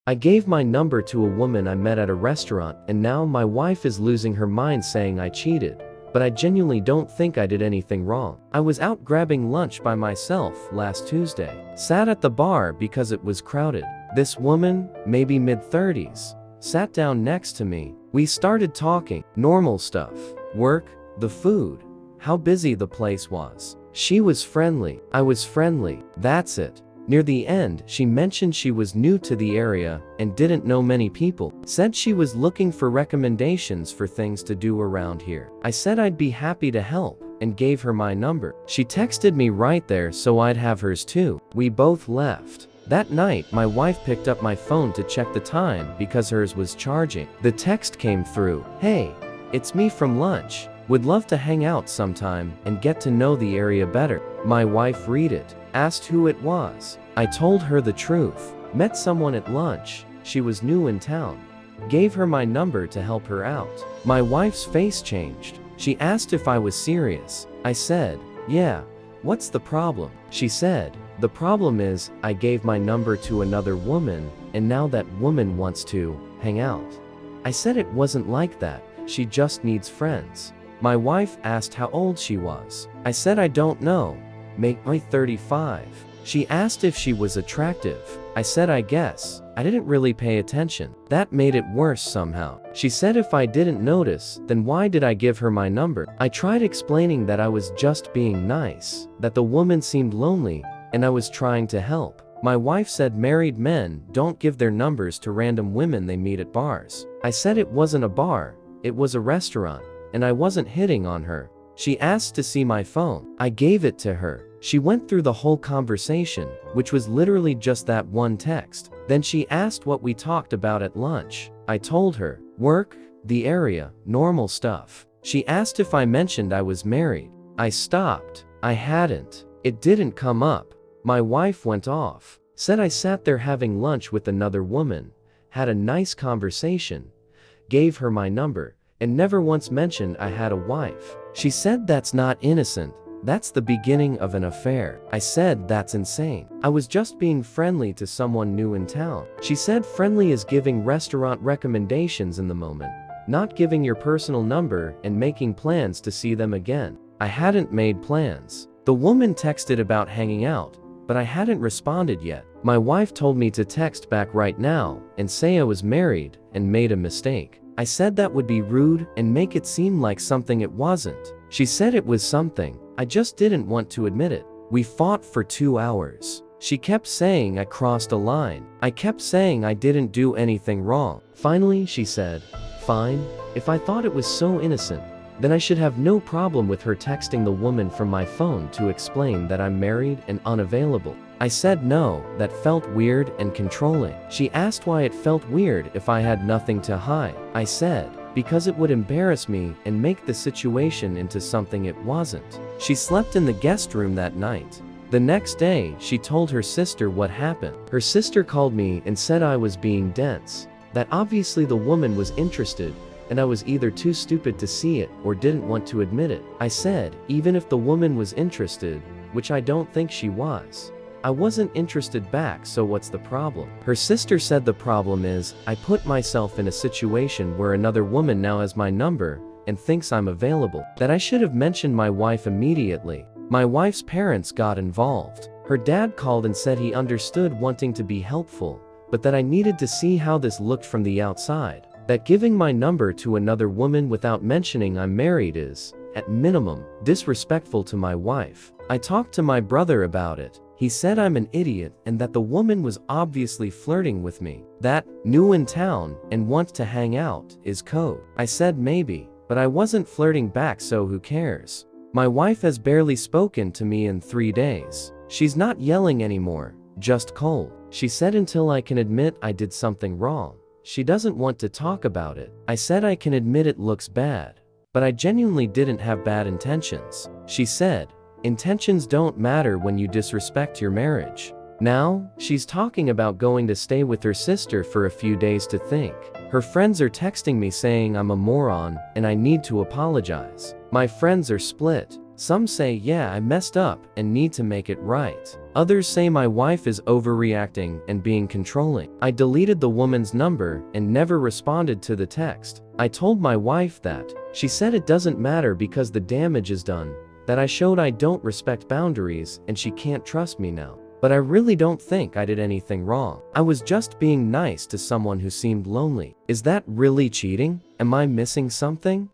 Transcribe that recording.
I gave my number to a woman I met at a restaurant, and now my wife is losing her mind saying I cheated. But I genuinely don't think I did anything wrong. I was out grabbing lunch by myself last Tuesday. Sat at the bar because it was crowded. This woman, maybe mid-30s, sat down next to me. We started talking. Normal stuff. Work, the food, how busy the place was. She was friendly. I was friendly. That's it. Near the end, she mentioned she was new to the area and didn't know many people. Said she was looking for recommendations for things to do around here. I said I'd be happy to help and gave her my number. She texted me right there so I'd have hers too. We both left. That night, my wife picked up my phone to check the time because hers was charging. The text came through. Hey, it's me from lunch. Would love to hang out sometime and get to know the area better. My wife read it. Asked who it was. I told her the truth. Met someone at lunch. She was new in town. Gave her my number to help her out. My wife's face changed. She asked if I was serious. I said, yeah. What's the problem? She said, the problem is, I gave my number to another woman, and now that woman wants to hang out. I said it wasn't like that. She just needs friends. My wife asked how old she was. I said I don't know. Maybe 35. She asked if she was attractive. I said I guess. I didn't really pay attention. That made it worse somehow. She said if I didn't notice, then why did I give her my number? I tried explaining that I was just being nice, that the woman seemed lonely, and I was trying to help. My wife said married men don't give their numbers to random women they meet at bars. I said it wasn't a bar, it was a restaurant, and I wasn't hitting on her. She asked to see my phone. I gave it to her. She went through the whole conversation, which was literally just that one text. Then she asked what we talked about at lunch. I told her, work, the area, normal stuff. She asked if I mentioned I was married. I stopped. I hadn't. It didn't come up. My wife went off. Said I sat there having lunch with another woman, had a nice conversation, gave her my number, and never once mentioned I had a wife. She said that's not innocent. That's the beginning of an affair. I said that's insane. I was just being friendly to someone new in town. She said friendly is giving restaurant recommendations in the moment, not giving your personal number and making plans to see them again. I hadn't made plans. The woman texted about hanging out, but I hadn't responded yet. My wife told me to text back right now and say I was married and made a mistake. I said that would be rude and make it seem like something it wasn't. She said it was something. I just didn't want to admit it. We fought for 2 hours. She kept saying I crossed a line. I kept saying I didn't do anything wrong. Finally, she said, fine, if I thought it was so innocent, then I should have no problem with her texting the woman from my phone to explain that I'm married and unavailable. I said no, that felt weird and controlling. She asked why it felt weird if I had nothing to hide. I said, because it would embarrass me and make the situation into something it wasn't. She slept in the guest room that night. The next day, she told her sister what happened. Her sister called me and said I was being dense, that obviously the woman was interested, and I was either too stupid to see it or didn't want to admit it. I said, even if the woman was interested, which I don't think she was, I wasn't interested back, so what's the problem? Her sister said the problem is, I put myself in a situation where another woman now has my number and thinks I'm available, that I should have mentioned my wife immediately. My wife's parents got involved. Her dad called and said he understood wanting to be helpful, but that I needed to see how this looked from the outside, that giving my number to another woman without mentioning I'm married is, at minimum, disrespectful to my wife. I talked to my brother about it. He said I'm an idiot and that the woman was obviously flirting with me, that, new in town and wants to hang out, is code. I said maybe, but I wasn't flirting back, so who cares? My wife has barely spoken to me in 3 days. She's not yelling anymore, just cold. She said until I can admit I did something wrong, she doesn't want to talk about it. I said I can admit it looks bad, but I genuinely didn't have bad intentions. She said, intentions don't matter when you disrespect your marriage. Now, she's talking about going to stay with her sister for a few days to think. Her friends are texting me saying I'm a moron and I need to apologize. My friends are split. Some say yeah, I messed up and need to make it right. Others say my wife is overreacting and being controlling. I deleted the woman's number and never responded to the text. I told my wife that. She said it doesn't matter because the damage is done, that I showed I don't respect boundaries and she can't trust me now. But I really don't think I did anything wrong. I was just being nice to someone who seemed lonely. Is that really cheating? Am I missing something?